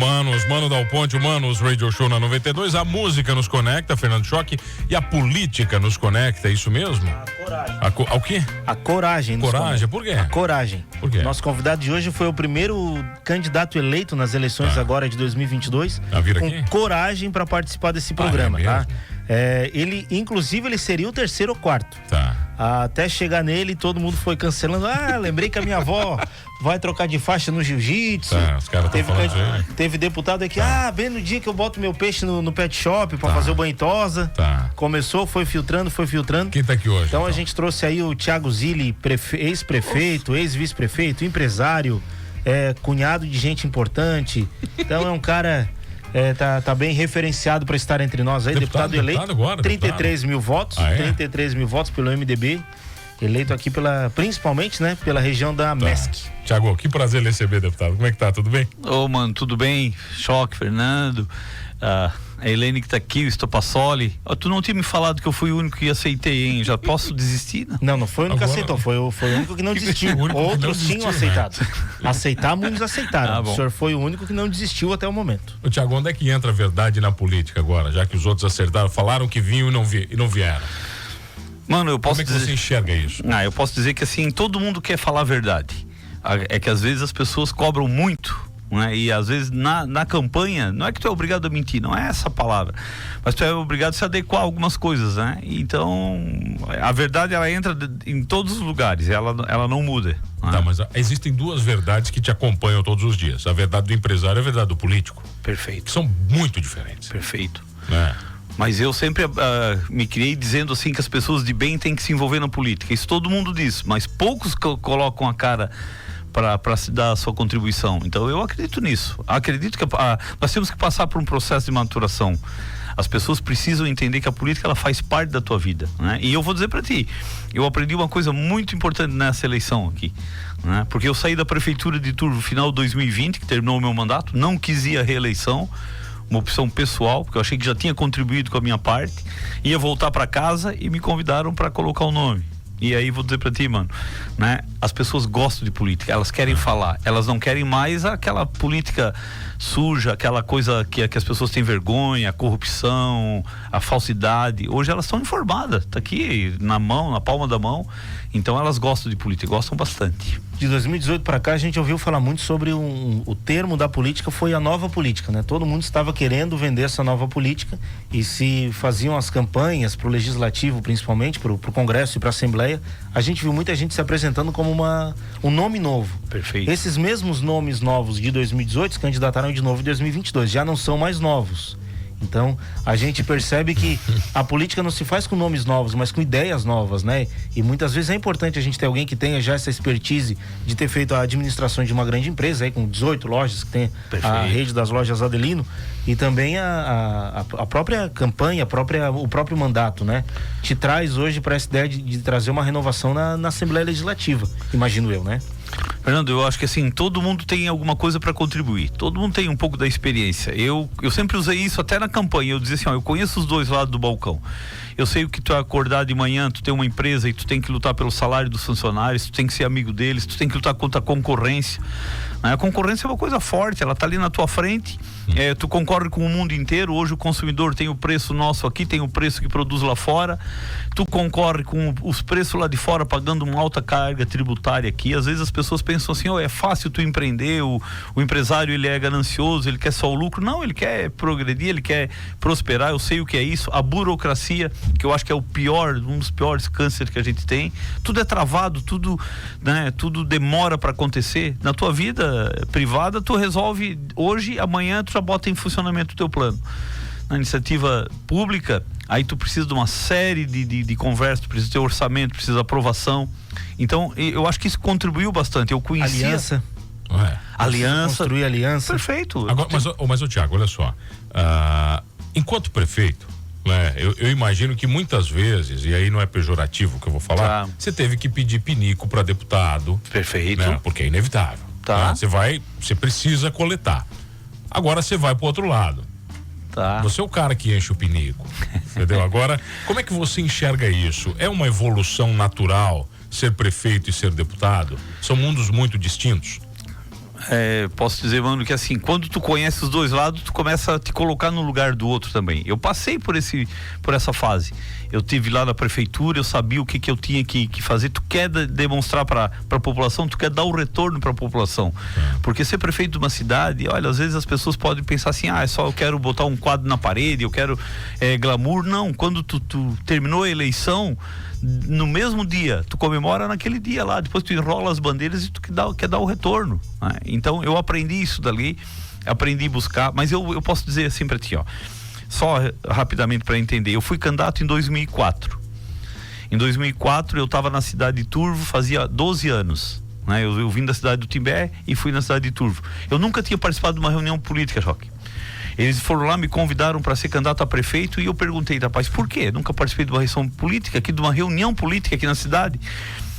Mano Dal Ponte, Manos Radio Show na 92. A música nos conecta, Fernando Choque, e a política nos conecta, é isso mesmo? A coragem. O quê? A coragem. Coragem, por quê? A coragem. Por quê? Nosso convidado de hoje foi o primeiro candidato eleito nas eleições agora de 2022 com aqui? coragem para participar desse programa, tá? Ele, inclusive, ele seria o terceiro ou quarto. Tá. Até chegar nele, todo mundo foi cancelando. Lembrei que a minha avó vai trocar de faixa no jiu-jitsu. Tá, os caras estão falando teve deputado aqui, bem no dia que eu boto meu peixe no pet shop pra fazer o banho tosa. Tá. Começou, foi filtrando. Quem tá aqui hoje? Então a gente trouxe aí o Thiago Zilli, ex-prefeito, ex-vice-prefeito, empresário, cunhado de gente importante. Então é um cara... tá bem referenciado para estar entre nós aí, deputado eleito, agora, 33 mil votos, 33 mil votos pelo MDB, eleito aqui principalmente, né, pela região da MESC. Thiago, que prazer receber, deputado. Como é que tá? Tudo bem? Mano, tudo bem? Choque, Fernando, a Helene que tá aqui, o Estopassoli. Tu não tinha me falado que eu fui o único que aceitei, hein? Já posso desistir? Não foi o único que aceitou, foi o único que não desistiu. Outros tinham aceitado. Aceitar, muitos aceitaram. O senhor foi o único que não desistiu até o momento. Ô, Thiago, onde é que entra a verdade na política agora, já que os outros acertaram, falaram que vinham e não vieram? Mano, eu posso Como é que você enxerga isso? Eu posso dizer que assim, todo mundo quer falar a verdade. É que às vezes as pessoas cobram muito, né? E às vezes na campanha, não é que tu é obrigado a mentir, não é essa a palavra, mas tu é obrigado a se adequar a algumas coisas, né? Então, a verdade, ela entra em todos os lugares, ela não muda. Né? Tá, mas existem duas verdades que te acompanham todos os dias. A verdade do empresário e a verdade do político. Perfeito. São muito diferentes. Perfeito. Né? Mas eu sempre me criei dizendo assim que as pessoas de bem têm que se envolver na política. Isso todo mundo diz, mas poucos colocam a cara para se dar a sua contribuição. Então eu acredito nisso. Acredito que nós temos que passar por um processo de maturação. As pessoas precisam entender que a política, ela faz parte da tua vida, né? E eu vou dizer para ti, eu aprendi uma coisa muito importante nessa eleição aqui, né? Porque eu saí da prefeitura de Turvo no final de 2020, que terminou o meu mandato, não quis ir à reeleição, uma opção pessoal, porque eu achei que já tinha contribuído com a minha parte, ia voltar para casa e me convidaram para colocar o nome. E aí vou dizer pra ti, mano, né? As pessoas gostam de política, elas querem falar, elas não querem mais aquela política suja, aquela coisa que as pessoas têm vergonha, a corrupção, a falsidade. Hoje elas estão informadas, tá aqui na mão, na palma da mão. Então elas gostam de política, gostam bastante. De 2018 para cá a gente ouviu falar muito sobre o termo da política foi a nova política, né? Todo mundo estava querendo vender essa nova política e se faziam as campanhas para o legislativo, principalmente para o Congresso e para a Assembleia, a gente viu muita gente se apresentando como um nome novo. Perfeito. Esses mesmos nomes novos de 2018 se candidataram de novo em 2022, já não são mais novos. Então, a gente percebe que a política não se faz com nomes novos, mas com ideias novas, né? E muitas vezes é importante a gente ter alguém que tenha já essa expertise de ter feito a administração de uma grande empresa, aí com 18 lojas, que tem a rede das lojas Adelino, e também a própria campanha, o próprio mandato, né? Te traz hoje para essa ideia de trazer uma renovação na Assembleia Legislativa, imagino eu, né? Fernando, eu acho que assim, todo mundo tem alguma coisa para contribuir, todo mundo tem um pouco da experiência. Eu sempre usei isso até na campanha, eu dizia assim, eu conheço os dois lados do balcão. Eu sei o que tu é acordar de manhã, tu tem uma empresa e tu tem que lutar pelo salário dos funcionários, tu tem que ser amigo deles, tu tem que lutar contra a concorrência. A concorrência é uma coisa forte, ela tá ali na tua frente, tu concorre com o mundo inteiro. Hoje o consumidor tem o preço nosso aqui, tem o preço que produz lá fora, tu concorre com os preços lá de fora, pagando uma alta carga tributária aqui. Às vezes as pessoas pensam assim, é fácil tu empreender, o empresário ele é ganancioso, ele quer só o lucro. Não, ele quer progredir, ele quer prosperar. Eu sei o que é isso, a burocracia, que eu acho que é um dos piores cânceres que a gente tem. Tudo é travado, tudo demora para acontecer. Na tua vida privada, tu resolve hoje, amanhã tu já bota em funcionamento o teu plano. Na iniciativa pública, aí tu precisa de uma série de conversas, tu precisa ter orçamento, precisa de aprovação. Então, eu acho que isso contribuiu bastante. Eu conhecia... Aliança. Construir aliança. Perfeito. Agora, mas Thiago, olha só. Enquanto prefeito, né, eu imagino que muitas vezes, e aí não é pejorativo o que eu vou falar, você teve que pedir pinico para deputado. Perfeito. Né, porque é inevitável. Tá. Né, você precisa coletar. Agora você vai pro outro lado. Tá. Você é o cara que enche o pinico. Entendeu? Agora, como é que você enxerga isso? É uma evolução natural ser prefeito e ser deputado? São mundos muito distintos? Posso dizer, mano, que assim, quando tu conhece os dois lados, tu começa a te colocar no lugar do outro também. Eu passei por essa fase. Eu tive lá na prefeitura, eu sabia o que eu tinha que fazer. Tu quer demonstrar para a população, tu quer dar o retorno para a população. Porque ser prefeito de uma cidade, olha, às vezes as pessoas podem pensar assim, é só eu quero botar um quadro na parede, eu quero glamour. Não, quando tu terminou a eleição, no mesmo dia, tu comemora naquele dia lá, depois tu enrola as bandeiras e tu quer dar o retorno, né? Então eu aprendi isso dali, aprendi a buscar, mas eu posso dizer assim para ti, só rapidamente para entender, eu fui candidato em 2004. Em 2004 eu estava na cidade de Turvo, fazia 12 anos, né? Eu vim da cidade do Timbé e fui na cidade de Turvo. Eu nunca tinha participado de uma reunião política, Joque. Eles foram lá, me convidaram para ser candidato a prefeito e eu perguntei, rapaz, por quê? Nunca participei de uma reunião política aqui na cidade.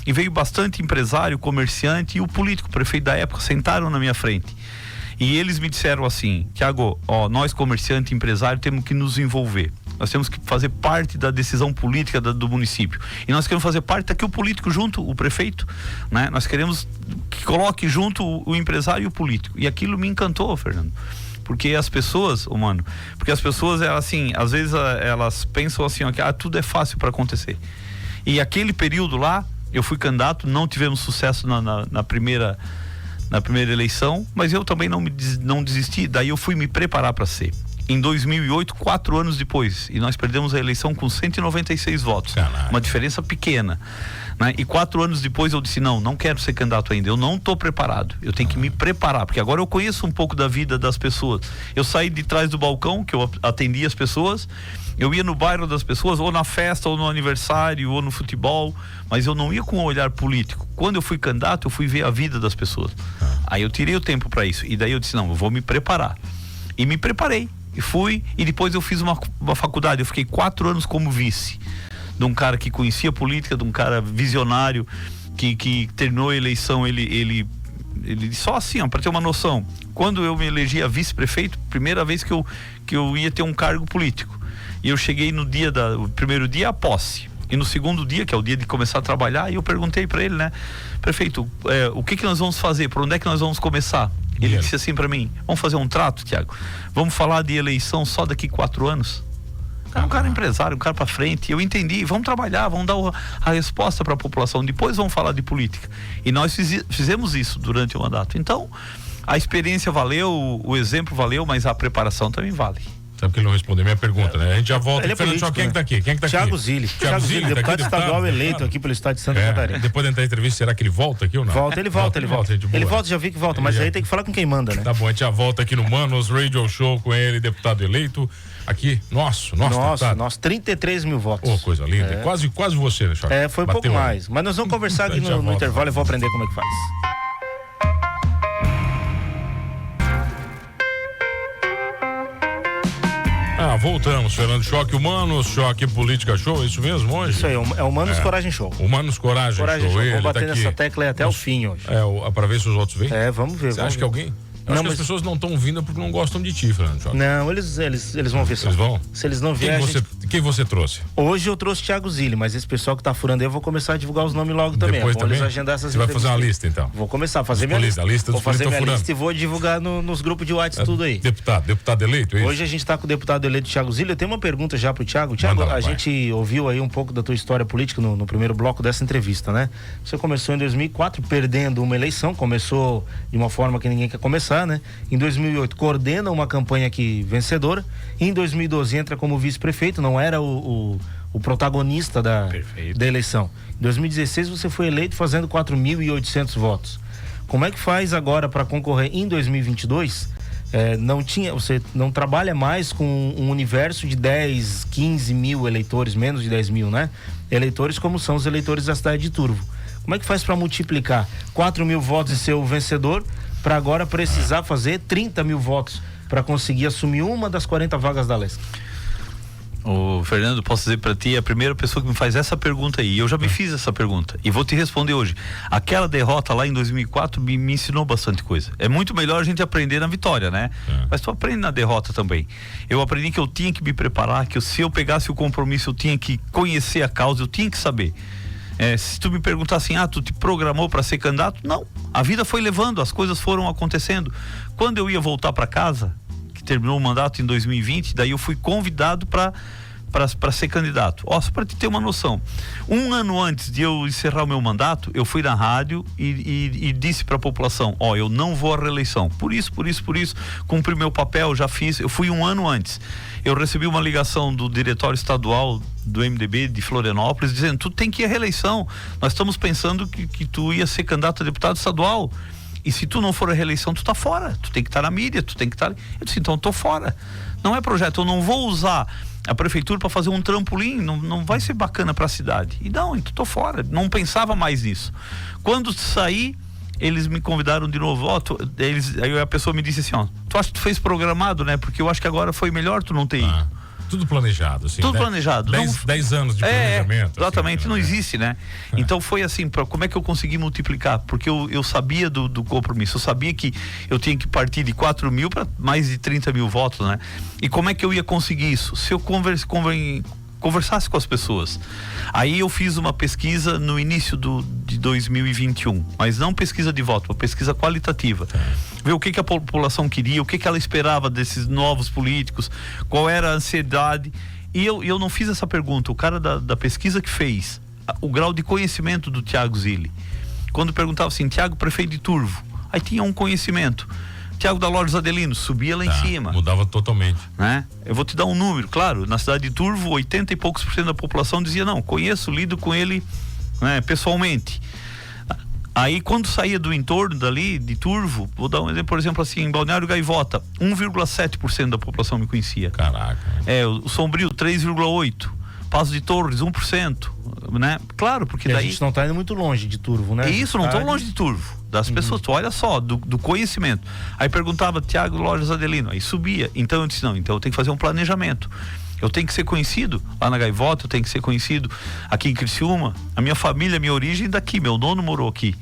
E veio bastante empresário, comerciante e o político, o prefeito da época, sentaram na minha frente. E eles me disseram assim, Tiago, nós comerciante e empresário temos que nos envolver. Nós temos que fazer parte da decisão política do município. E nós queremos fazer parte daqui o político junto, o prefeito, né? Nós queremos que coloque junto o empresário e o político. E aquilo me encantou, Fernando. Porque as pessoas, elas assim, às vezes elas pensam assim, que tudo é fácil para acontecer. E aquele período lá, eu fui candidato, não tivemos sucesso na primeira eleição, mas eu também não desisti, daí eu fui me preparar para ser. Em 2008, 4 anos depois, e nós perdemos a eleição com 196 votos. Caralho. Uma diferença pequena, né? E 4 anos depois eu disse, não quero ser candidato ainda, eu não estou preparado, eu tenho que me preparar, porque agora eu conheço um pouco da vida das pessoas. Eu saí de trás do balcão, que eu atendia as pessoas, eu ia no bairro das pessoas, ou na festa, ou no aniversário, ou no futebol, mas eu não ia com um olhar político. Quando eu fui candidato, eu fui ver a vida das pessoas. Aí eu tirei o tempo para isso, e daí eu disse, eu vou me preparar. E me preparei. E fui, e depois eu fiz uma faculdade, eu fiquei 4 anos como vice de um cara que conhecia política, de um cara visionário, que terminou a eleição, ele só assim, para ter uma noção, quando eu me elegi a vice-prefeito, primeira vez que eu ia ter um cargo político, e eu cheguei no primeiro dia a posse, e no segundo dia, que é o dia de começar a trabalhar, e eu perguntei para ele, né, prefeito, o que nós vamos fazer, por onde é que nós vamos começar? Ele disse assim para mim, vamos fazer um trato, Tiago, vamos falar de eleição só daqui 4 anos. Um cara empresário, um cara para frente. Eu entendi, vamos trabalhar, vamos dar a resposta para a população, depois vamos falar de política. E nós fizemos isso durante o mandato. Então, a experiência valeu, o exemplo valeu, mas a preparação também vale. Sabe que ele não respondeu minha pergunta, né? A gente já volta. Quem que tá aqui? Tiago Zilli. Tiago Zilli, deputado estadual eleito aqui pelo estado de Santa Catarina. Depois de entrar em entrevista, será que ele volta aqui ou não? Ele volta. Ele volta, já vi que volta, mas aí tem que falar com quem manda, né? Tá bom, a gente já volta aqui no Manos Radio Show com ele, deputado eleito. Aqui, nosso 33 mil votos. Coisa linda. Quase você, né, Choque? Foi pouco mais. Mas nós vamos conversar aqui no intervalo e vou aprender como é que faz. Voltamos, Fernando. Choque Humanos, Choque Política Show, é isso mesmo hoje? Isso aí, é o Humanos Coragem Show. Humanos Coragem Show. Vamos bater nessa tecla até o fim hoje. Pra ver se os outros vêm? Vamos ver. Você acha que alguém? Eu acho que as pessoas não estão vindo porque não gostam de ti, Fernando Choque. Não, eles vão ver só. Eles vão? Se eles não vierem. Quem você trouxe? Hoje eu trouxe Tiago Zilli, mas esse pessoal que tá furando aí, eu vou começar a divulgar os nomes logo também. Depois também? Eles agendar essas Você vai fazer uma lista então? Vou começar a fazer minha lista. Vou fazer minha lista e vou divulgar nos grupos de WhatsApp tudo aí. Deputado eleito, é isso? Hoje a gente tá com o deputado eleito Tiago Zilli. Eu tenho uma pergunta já pro Tiago. Tiago, a gente ouviu aí um pouco da tua história política no primeiro bloco dessa entrevista, né? Você começou em 2004 perdendo uma eleição, começou de uma forma que ninguém quer começar, né? Em 2008 coordena uma campanha aqui vencedora. Em 2012 entra como vice-prefeito, não era o protagonista da eleição. Em 2016 você foi eleito fazendo 4.800 votos. Como é que faz agora para concorrer em 2022? Você não trabalha mais com um universo de 10, 15 mil eleitores, menos de 10 mil, né? Eleitores como são os eleitores da cidade de Turvo. Como é que faz para multiplicar 4 mil votos e ser o vencedor, para agora precisar fazer 30 mil votos para conseguir assumir uma das 40 vagas da LESC? Fernando, posso dizer para ti, é a primeira pessoa que me faz essa pergunta aí. Eu já me fiz essa pergunta e vou te responder hoje. Aquela derrota lá em 2004 me ensinou bastante coisa. É muito melhor a gente aprender na vitória, né? Mas tu aprende na derrota também. Eu aprendi que eu tinha que me preparar, que se eu pegasse o compromisso eu tinha que conhecer a causa, eu tinha que saber. Se tu me perguntar assim, tu te programou para ser candidato? Não, a vida foi levando, as coisas foram acontecendo. Quando eu ia voltar para casa, que terminou o mandato em 2020, daí eu fui convidado para ser candidato. Só para te ter uma noção, 1 ano antes de eu encerrar o meu mandato, eu fui na rádio e disse para a população, eu não vou à reeleição, por isso, cumpri meu papel, já fiz, eu fui 1 ano antes. Eu recebi uma ligação do diretório estadual do MDB de Florianópolis dizendo, tu tem que ir à reeleição, nós estamos pensando que tu ia ser candidato a deputado estadual, e se tu não for à reeleição, tu tá fora, tu tem que estar na mídia, tu tem que estar... Eu disse, então eu tô fora, não é projeto, eu não vou usar a prefeitura para fazer um trampolim, não vai ser bacana para a cidade. E não, então tô fora, não pensava mais nisso. Quando saí, eles me convidaram de novo, aí a pessoa me disse assim, tu acha que tu fez programado, né? Porque eu acho que agora foi melhor tu não ter ido. Tudo planejado, assim. Tudo planejado. 10 anos de planejamento. Exatamente, assim, não existe, né? Então foi assim, como é que eu consegui multiplicar? Porque eu sabia do compromisso, eu sabia que eu tinha que partir de 4 mil para mais de 30 mil votos, né? E como é que eu ia conseguir isso? Se eu conversasse com as pessoas. Aí eu fiz uma pesquisa no início de 2021, mas não pesquisa de voto, uma pesquisa qualitativa. Ver o que a população queria, o que ela esperava desses novos políticos, qual era a ansiedade. E eu não fiz essa pergunta. O cara da pesquisa que fez, o grau de conhecimento do Thiago Zilli. Quando perguntava assim, Thiago, prefeito de Turvo, aí tinha um conhecimento. Thiago da Lourdes Adelino, subia lá em cima. Mudava totalmente. Né? Eu vou te dar um número, claro, na cidade de Turvo, 80 e poucos % da população dizia, não, conheço, lido com ele, né, pessoalmente. Aí quando saía do entorno dali, de Turvo, vou dar um exemplo, por exemplo assim, em Balneário Gaivota, 1,7% da população me conhecia. Caraca. O Sombrio, 3,8%. Passo de Torres, 1%, né? Claro, porque daí... a gente não tá indo muito longe de Turvo, né? Isso, não tão longe de Turvo. Das pessoas, tu olha só, do conhecimento. Aí perguntava, Thiago Lourdes Adelino, aí subia. Então eu disse, não, então eu tenho que fazer um planejamento. Eu tenho que ser conhecido lá na Gaivota, eu tenho que ser conhecido aqui em Criciúma. A minha família, minha origem daqui, meu nono morou aqui.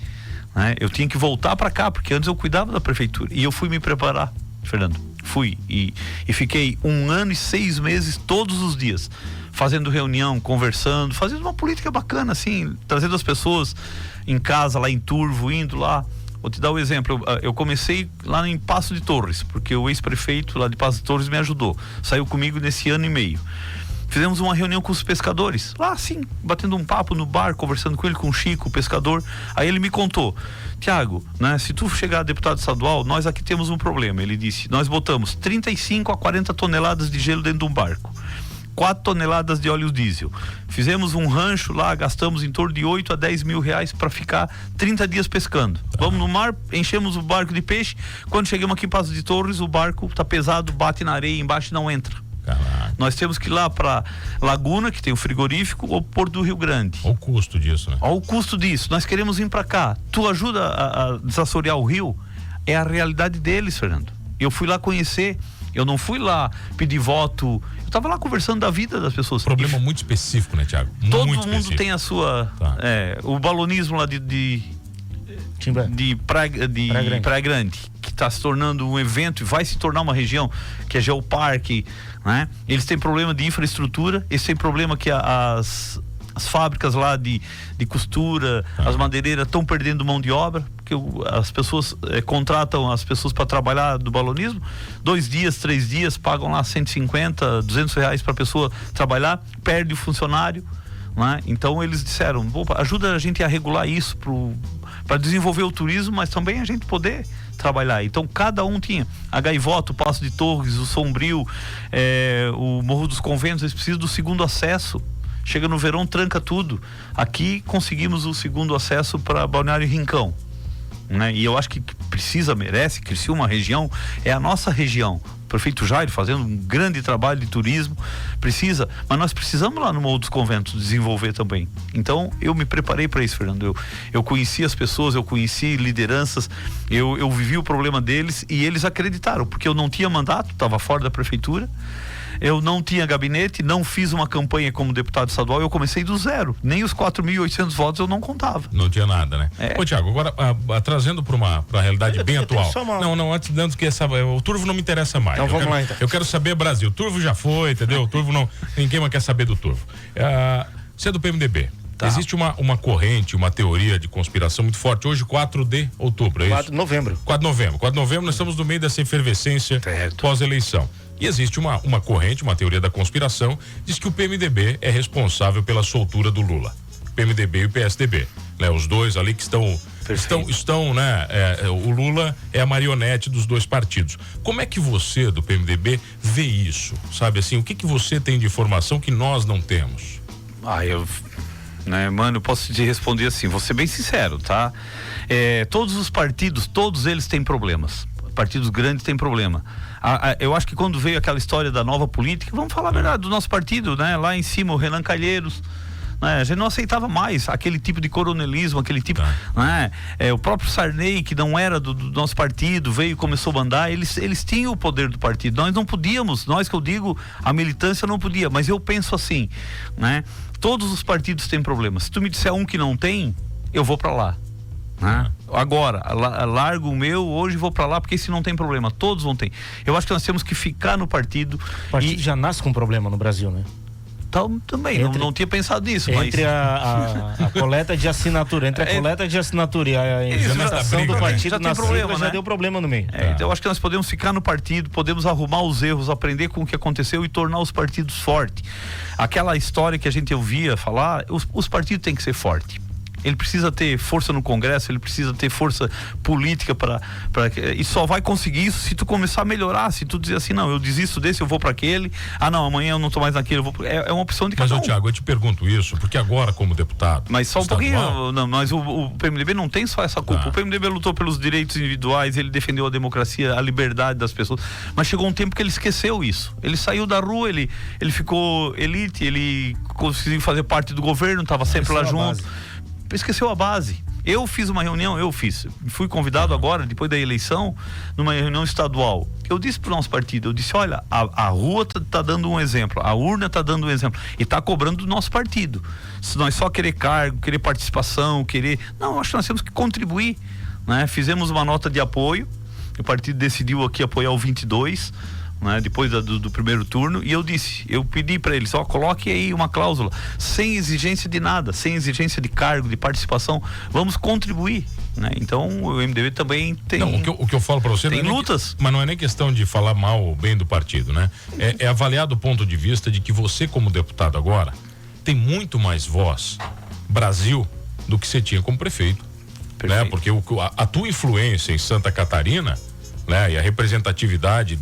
Né? Eu tinha que voltar para cá, porque antes eu cuidava da prefeitura. E eu fui me preparar, Fernando. Fui e fiquei 1 ano e 6 meses todos os dias fazendo reunião, conversando, fazendo uma política bacana assim, trazendo as pessoas em casa lá em Turvo, indo lá. Vou te dar um exemplo, eu comecei lá em Passo de Torres, porque o ex-prefeito lá de Passo de Torres me ajudou, saiu comigo nesse 1 ano e meio. Fizemos uma reunião com os pescadores, lá assim, batendo um papo no bar, conversando com ele, com o Chico, o pescador. Aí ele me contou, Thiago, né, se tu chegar a deputado estadual, nós aqui temos um problema. Ele disse, nós botamos 35 a 40 toneladas de gelo dentro de um barco, 4 toneladas de óleo diesel. Fizemos um rancho lá, gastamos em torno de 8 a 10 mil reais para ficar 30 dias pescando. Vamos no mar, enchemos o barco de peixe, quando chegamos aqui em Passo de Torres, o barco tá pesado, bate na areia embaixo e não entra. Caraca. Nós temos que ir lá para Laguna, que tem o frigorífico, ou Porto do Rio Grande. Olha o custo disso, né? Olha o custo disso. Nós queremos vir para cá. Tu ajuda a desassorear o rio? É a realidade deles, Fernando. Eu fui lá conhecer, eu não fui lá pedir voto, eu estava lá conversando da vida das pessoas. Problema muito específico, né, Thiago? Todo muito mundo específico. tem a sua... o balonismo lá de Praia Grande, que está se tornando um evento e vai se tornar uma região que é Geoparque, né? Eles têm problema de infraestrutura, eles têm problema que as fábricas lá de costura, as madeireiras estão perdendo mão de obra, porque as pessoas contratam as pessoas para trabalhar do balonismo, 2 dias, 3 dias, pagam lá 150, 200 reais para a pessoa trabalhar, perde o funcionário, né? Então eles disseram, ajuda a gente a regular isso para desenvolver o turismo, mas também a gente poder trabalhar. Então cada um tinha a Gaivota, o Passo de Torres, o Sombrio, o Morro dos Conventos, eles precisam do segundo acesso. Chega no verão, tranca tudo. Aqui conseguimos o segundo acesso para Balneário Rincão, né? E eu acho que merece, Criciúma, uma região, é a nossa região. O prefeito Jair fazendo um grande trabalho de turismo, precisa, mas nós precisamos lá no Morro dos Conventos desenvolver também. Então eu me preparei para isso, Fernando. Eu conheci as pessoas, eu conheci lideranças, eu vivi o problema deles e eles acreditaram, porque eu não tinha mandato, estava fora da prefeitura, eu não tinha gabinete, não fiz uma campanha como deputado estadual, eu comecei do zero, nem os 4.800 votos eu não contava. Não tinha nada, né? Ô Thiago, agora trazendo para a realidade bem atual. Não, antes que o Turvo não me interessa mais. Então vamos lá então. Eu quero saber Brasil, Turvo já foi, entendeu? O Turvo não, ninguém mais quer saber do Turvo. Você é do PMDB, Tá. Existe uma corrente, uma teoria de conspiração muito forte. Hoje, 4 de outubro, é isso? 4 de novembro. 4 de novembro, nós estamos no meio dessa efervescência pós-eleição. E existe uma corrente, uma teoria da conspiração, diz que o PMDB é responsável pela soltura do Lula. PMDB e o PSDB, né? Os dois ali que estão, né? O Lula é a marionete dos dois partidos. Como é que você, do PMDB, vê isso? Sabe assim, o que você tem de informação que nós não temos? Mano, eu posso te responder assim, vou ser bem sincero, tá? Todos os partidos, todos eles têm problemas. Partidos grandes têm problema. Eu acho que quando veio aquela história da nova política, vamos falar a verdade, do nosso partido, né? Lá em cima, o Renan Calheiros, né? A gente não aceitava mais aquele tipo de coronelismo, aquele tipo, né? O próprio Sarney, que não era do nosso partido, veio e começou a mandar, eles tinham o poder do partido. Nós não podíamos, que eu digo, a militância não podia, mas eu penso assim, né? Todos os partidos têm problemas. Se tu me disser um que não tem, eu vou para lá. Agora, largo o meu, hoje vou para lá, porque se não tem problema, todos vão ter. Eu acho que nós temos que ficar no partido. O partido já nasce com problema no Brasil, né? Então, também, não tinha pensado nisso. Entre a coleta de assinatura, a coleta de assinatura e a implementação do partido na sigla, já deu problema no meio. Então eu acho que nós podemos ficar no partido, podemos arrumar os erros, aprender com o que aconteceu e tornar os partidos fortes. Aquela história que a gente ouvia falar, os partidos têm que ser fortes. Ele precisa ter força no Congresso, ele precisa ter força política e só vai conseguir isso se tu começar a melhorar, se tu dizer assim, não, eu desisto desse, eu vou para aquele, não, amanhã eu não tô mais naquele, eu vou é uma opção de cada um. Mas, Thiago, eu te pergunto isso, porque agora como deputado... Mas só um pouquinho, mas o PMDB não tem só essa culpa. O PMDB lutou pelos direitos individuais, ele defendeu a democracia, a liberdade das pessoas, mas chegou um tempo que ele esqueceu isso. Ele saiu da rua, ele ficou elite, ele conseguiu fazer parte do governo, estava sempre lá junto. Esqueceu a base. Eu fiz uma reunião, fui convidado agora, depois da eleição, numa reunião estadual. Eu disse pro nosso partido, eu disse, olha, a rua tá dando um exemplo, a urna tá dando um exemplo, e tá cobrando do nosso partido. Se nós só querer cargo, querer participação, não, acho que nós temos que contribuir, né? Fizemos uma nota de apoio, o partido decidiu aqui apoiar o 22, né, depois do primeiro turno, e eu pedi para eles, coloque aí uma cláusula, sem exigência de nada, sem exigência de cargo, de participação, vamos contribuir, né? Então o MDB também tem... Não, o que eu falo para você... Tem lutas. Mas não é nem questão de falar mal ou bem do partido, né? É avaliar do ponto de vista de que você, como deputado agora, tem muito mais voz Brasil do que você tinha como prefeito. Né? Porque a tua influência em Santa Catarina, né, e a representatividade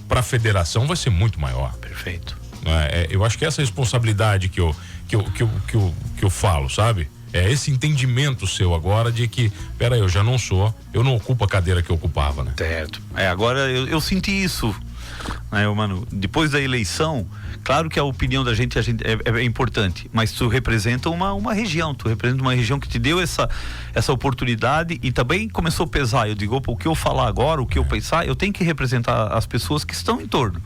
para a federação vai ser muito maior. Perfeito. Eu acho que essa responsabilidade que eu falo, sabe? É esse entendimento seu agora de que, eu já eu não ocupo a cadeira que eu ocupava, né? Certo. Agora eu senti isso, né, mano, depois da eleição, claro que a opinião da gente é importante, mas tu representa uma região, que te deu essa oportunidade e também começou a pesar. Eu digo, o que eu falar agora, o que eu pensar, eu tenho que representar as pessoas que estão em torno,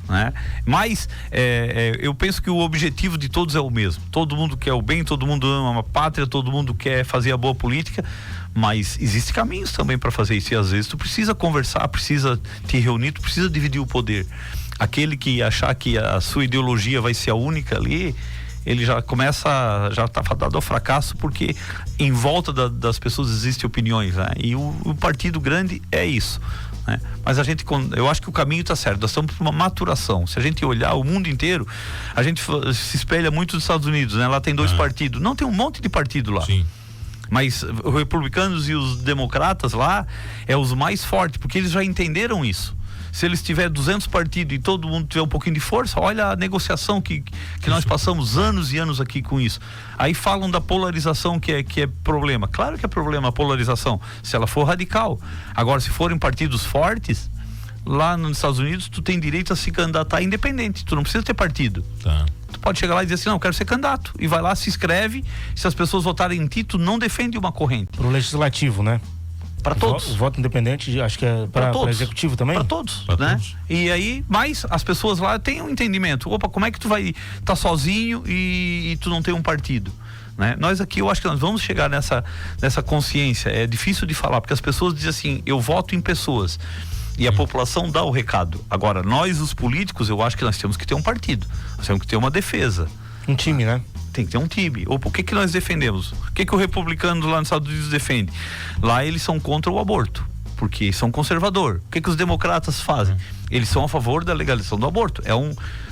né? Mas eu penso que o objetivo de todos é o mesmo. Todo mundo quer o bem, todo mundo ama a pátria, todo mundo quer fazer a boa política, mas existem caminhos também para fazer isso, e às vezes tu precisa conversar, precisa te reunir, tu precisa dividir o poder. Aquele que achar que a sua ideologia vai ser a única ali, ele já está fadado ao fracasso, porque em volta das pessoas existem opiniões, né? E o partido grande é isso, né? Mas eu acho que o caminho está certo, nós estamos por uma maturação. Se a gente olhar o mundo inteiro, a gente se espelha muito dos Estados Unidos, né? Lá tem 2 partidos, não, tem um monte de partido lá. Sim. Mas os republicanos e os democratas lá os mais fortes, porque eles já entenderam isso. Se eles tiverem 200 partidos e todo mundo tiver um pouquinho de força, olha a negociação que nós passamos anos e anos aqui com isso. Aí falam da polarização que é problema. Claro que é problema a polarização, se ela for radical. Agora, se forem partidos fortes, lá nos Estados Unidos, tu tem direito a se candidatar independente, tu não precisa ter partido. Tá. Tu pode chegar lá e dizer assim, não, eu quero ser candidato, e vai lá, se inscreve, se as pessoas votarem em ti, tu não defende uma corrente. Pro legislativo, né? Para todos. O voto independente, acho que é para executivo também? Para todos, né? Todos. E aí, mas as pessoas lá têm um entendimento. Opa, como é que tu vai estar sozinho e tu não tem um partido? Né? Nós aqui, eu acho que nós vamos chegar nessa consciência. É difícil de falar, porque as pessoas dizem assim, eu voto em pessoas. E a população dá o recado. Agora, nós, os políticos, eu acho que nós temos que ter um partido. Nós temos que ter uma defesa. Um time, né? Tem que ter um time. Ou o que nós defendemos? O que o republicano lá nos Estados Unidos defende? Lá eles são contra o aborto, porque são conservador. O que os democratas fazem? Eles são a favor da legalização do aborto.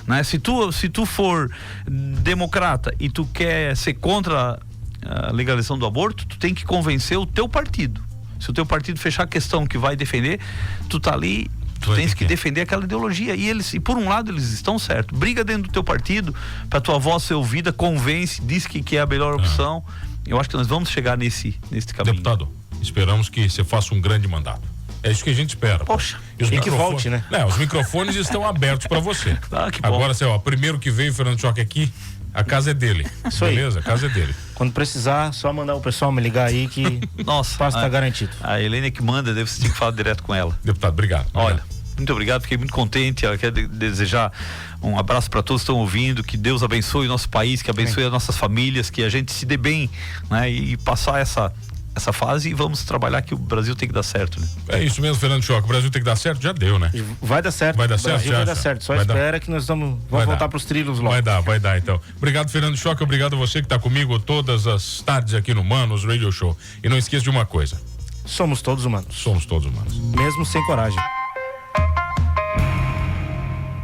Né? Se tu for democrata e tu quer ser contra a legalização do aborto, tu tem que convencer o teu partido. Se o teu partido fechar a questão que vai defender, tu tá ali, tu tens que defender aquela ideologia. E por um lado eles estão certos. Briga dentro do teu partido para tua voz ser ouvida, convence, diz que é a melhor opção. Eu acho que nós vamos chegar nesse caminho. Deputado, esperamos que você faça um grande mandato. É isso que a gente espera. Poxa, e que volte, né? Os microfones estão abertos para você. Que bom. Agora, primeiro que veio o Fernando Choque aqui, a casa é dele. Isso aí. Beleza? A casa é dele. Quando precisar, só mandar o pessoal me ligar aí que nossa, o espaço tá garantido. A Helene que manda, você tem que falar direto com ela. Deputado, obrigado. Olha, muito obrigado, fiquei muito contente. Eu quero desejar um abraço para todos que estão ouvindo, que Deus abençoe o nosso país, que abençoe as nossas famílias, que a gente se dê bem, né? E passar essa fase, e vamos trabalhar, que o Brasil tem que dar certo, né? É isso mesmo, Fernando Choque. O Brasil tem que dar certo? Já deu, né? Vai dar certo. Vai dar certo? Vai dar certo. Só espera que nós vamos voltar para os trilhos logo. Vai dar então. Obrigado, Fernando Choque. Obrigado a você que está comigo todas as tardes aqui no Manos Radio Show. E não esqueça de uma coisa. Somos todos humanos. Somos todos humanos. Mesmo sem coragem.